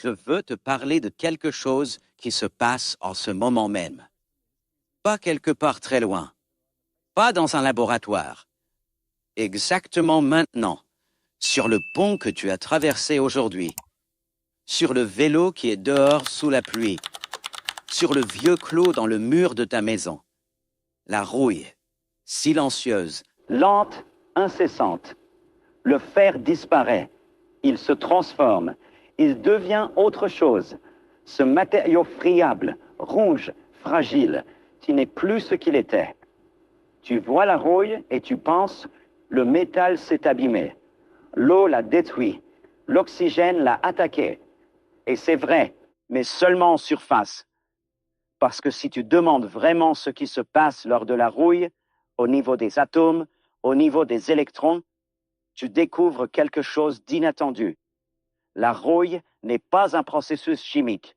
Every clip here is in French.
Je veux te parler de quelque chose qui se passe en ce moment même. Pas quelque part très loin. Pas dans un laboratoire. Exactement maintenant. Sur le pont que tu as traversé aujourd'hui. Sur le vélo qui est dehors sous la pluie. Sur le vieux clos dans le mur de ta maison. La rouille. Silencieuse. Lente, incessante. Le fer disparaît. Il se transforme. Il devient autre chose. Ce matériau friable, rouge, fragile, qui n'est plus ce qu'il était. Tu vois la rouille et tu penses, le métal s'est abîmé. L'eau l'a détruit. L'oxygène l'a attaqué. Et c'est vrai, mais seulement en surface. Parce que si tu demandes vraiment ce qui se passe lors de la rouille, au niveau des atomes, au niveau des électrons, tu découvres quelque chose d'inattendu. La rouille n'est pas un processus chimique.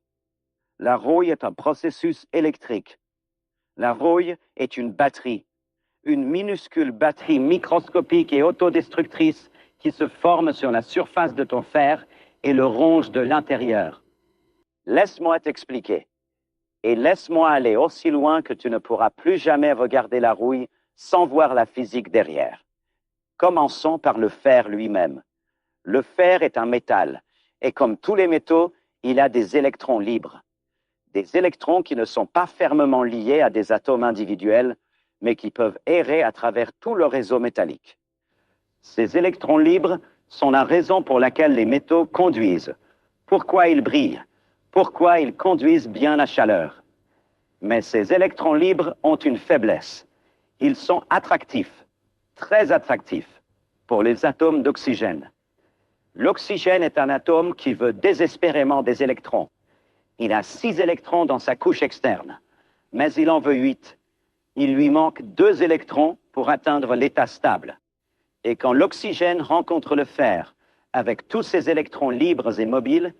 La rouille est un processus électrique. La rouille est une batterie. Une minuscule batterie microscopique et autodestructrice qui se forme sur la surface de ton fer et le ronge de l'intérieur. Laisse-moi t'expliquer. Et laisse-moi aller aussi loin que tu ne pourras plus jamais regarder la rouille sans voir la physique derrière. Commençons par le fer lui-même. Le fer est un métal, et comme tous les métaux, il a des électrons libres. Des électrons qui ne sont pas fermement liés à des atomes individuels, mais qui peuvent errer à travers tout le réseau métallique. Ces électrons libres sont la raison pour laquelle les métaux conduisent, pourquoi ils brillent, pourquoi ils conduisent bien la chaleur. Mais ces électrons libres ont une faiblesse. Ils sont attractifs, très attractifs, pour les atomes d'oxygène. L'oxygène est un atome qui veut désespérément des électrons. Il a 6 électrons dans sa couche externe, mais il en veut 8. Il lui manque 2 électrons pour atteindre l'état stable. Et quand l'oxygène rencontre le fer avec tous ses électrons libres et mobiles,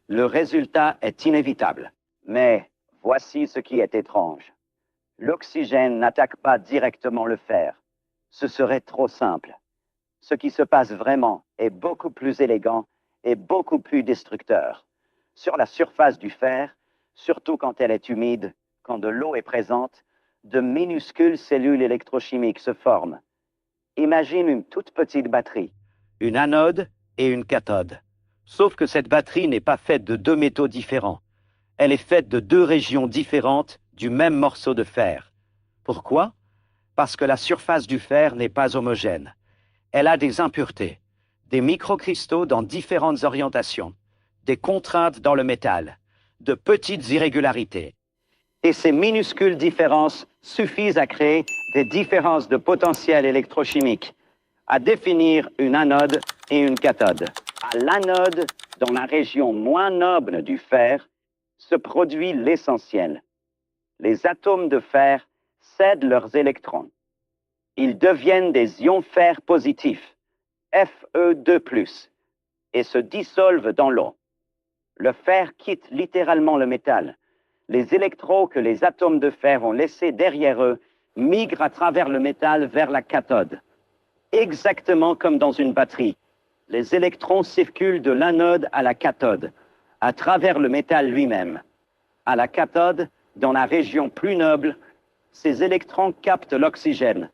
le résultat est inévitable. Mais voici ce qui est étrange. L'oxygène n'attaque pas directement le fer. Ce serait trop simple. Ce qui se passe vraiment est beaucoup plus élégant et beaucoup plus destructeur. Sur la surface du fer, surtout quand elle est humide, quand de l'eau est présente, de minuscules cellules électrochimiques se forment. Imagine une toute petite batterie, une anode et une cathode. Sauf que cette batterie n'est pas faite de 2 métaux différents. Elle est faite de 2 régions différentes du même morceau de fer. Pourquoi? Parce que la surface du fer n'est pas homogène. Elle a des impuretés, des microcristaux dans différentes orientations, des contraintes dans le métal, de petites irrégularités. Et ces minuscules différences suffisent à créer des différences de potentiel électrochimique, à définir une anode et une cathode. À l'anode, dans la région moins noble du fer, se produit l'essentiel. Les atomes de fer cèdent leurs électrons. Ils deviennent des ions fer positifs, Fe2+, et se dissolvent dans l'eau. Le fer quitte littéralement le métal. Les électrons que les atomes de fer ont laissés derrière eux migrent à travers le métal vers la cathode. Exactement comme dans une batterie, les électrons circulent de l'anode à la cathode, à travers le métal lui-même. À la cathode, dans la région plus noble, ces électrons captent l'oxygène.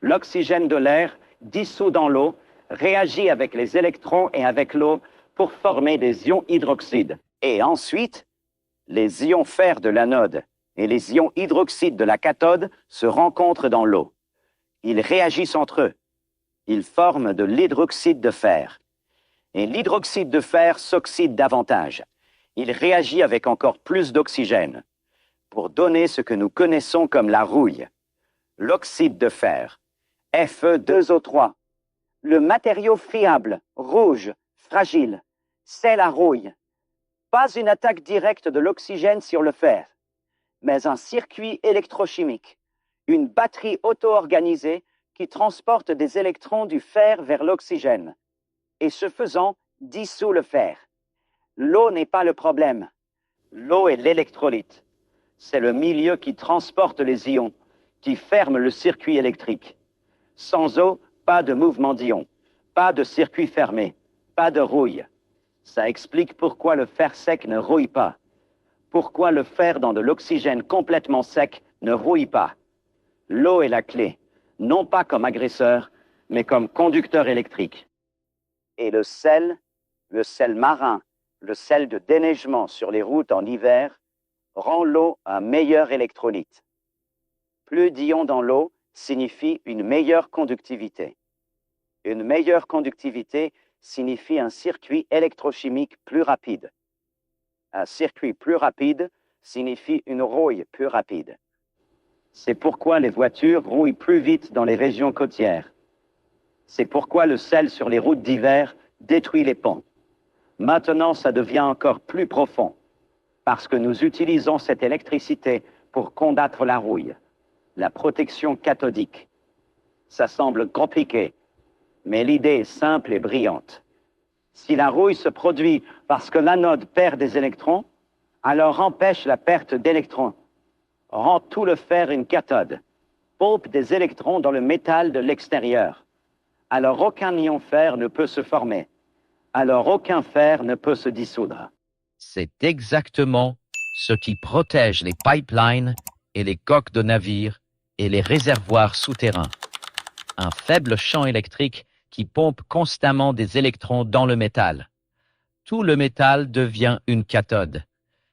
L'oxygène de l'air, dissous dans l'eau, réagit avec les électrons et avec l'eau pour former des ions hydroxydes. Et ensuite, les ions fer de l'anode et les ions hydroxydes de la cathode se rencontrent dans l'eau. Ils réagissent entre eux. Ils forment de l'hydroxyde de fer. Et l'hydroxyde de fer s'oxyde davantage. Il réagit avec encore plus d'oxygène pour donner ce que nous connaissons comme la rouille. L'oxyde de fer, Fe2O3. Le matériau friable, rouge, fragile, c'est la rouille. Pas une attaque directe de l'oxygène sur le fer, mais un circuit électrochimique, une batterie auto-organisée qui transporte des électrons du fer vers l'oxygène, et ce faisant, dissout le fer. L'eau n'est pas le problème. L'eau est l'électrolyte. C'est le milieu qui transporte les ions, qui ferme le circuit électrique. Sans eau, pas de mouvement d'ions, pas de circuit fermé, pas de rouille. Ça explique pourquoi le fer sec ne rouille pas. Pourquoi le fer dans de l'oxygène complètement sec ne rouille pas. L'eau est la clé, non pas comme agresseur, mais comme conducteur électrique. Et le sel marin, le sel de déneigement sur les routes en hiver, rend l'eau un meilleur électrolyte. Plus d'ions dans l'eau signifie une meilleure conductivité. Une meilleure conductivité signifie un circuit électrochimique plus rapide. Un circuit plus rapide signifie une rouille plus rapide. C'est pourquoi les voitures rouillent plus vite dans les régions côtières. C'est pourquoi le sel sur les routes d'hiver détruit les ponts. Maintenant, ça devient encore plus profond, parce que nous utilisons cette électricité pour combattre la rouille, la protection cathodique. Ça semble compliqué, mais l'idée est simple et brillante. Si la rouille se produit parce que l'anode perd des électrons, alors empêche la perte d'électrons. Rend tout le fer une cathode, pompe des électrons dans le métal de l'extérieur. Alors aucun ion fer ne peut se former. Alors aucun fer ne peut se dissoudre. C'est exactement ce qui protège les pipelines et les coques de navires et les réservoirs souterrains. Un faible champ électrique qui pompe constamment des électrons dans le métal. Tout le métal devient une cathode.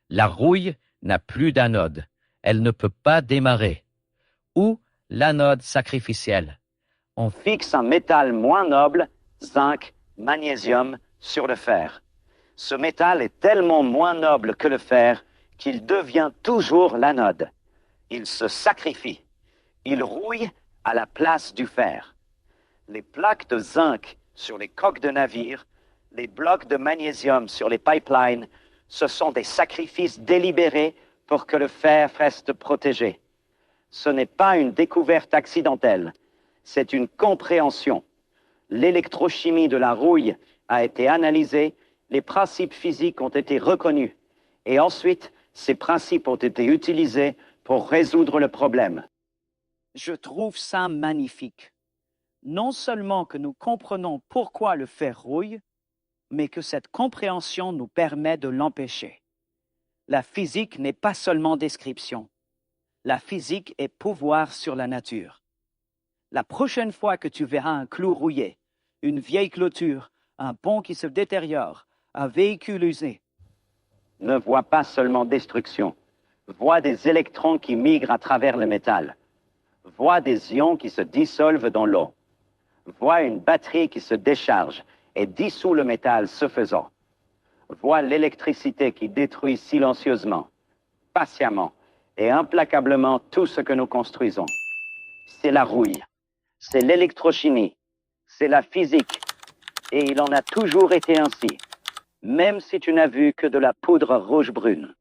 La rouille n'a plus d'anode. Elle ne peut pas démarrer. Ou l'anode sacrificielle. On fixe un métal moins noble, zinc, magnésium, sur le fer. Ce métal est tellement moins noble que le fer qu'il devient toujours l'anode. Il se sacrifie. Il rouille à la place du fer. Les plaques de zinc sur les coques de navires, les blocs de magnésium sur les pipelines, ce sont des sacrifices délibérés pour que le fer reste protégé. Ce n'est pas une découverte accidentelle, c'est une compréhension. L'électrochimie de la rouille a été analysée, les principes physiques ont été reconnus, et ensuite, ces principes ont été utilisés pour résoudre le problème. Je trouve ça magnifique. Non seulement que nous comprenons pourquoi le fer rouille, mais que cette compréhension nous permet de l'empêcher. La physique n'est pas seulement description. La physique est pouvoir sur la nature. La prochaine fois que tu verras un clou rouillé, une vieille clôture, un pont qui se détériore, un véhicule usé, ne vois pas seulement destruction. Vois des électrons qui migrent à travers le métal. Vois des ions qui se dissolvent dans l'eau. Vois une batterie qui se décharge et dissout le métal ce faisant. Vois l'électricité qui détruit silencieusement, patiemment et implacablement tout ce que nous construisons. C'est la rouille, c'est l'électrochimie, c'est la physique, et il en a toujours été ainsi, même si tu n'as vu que de la poudre rouge-brune.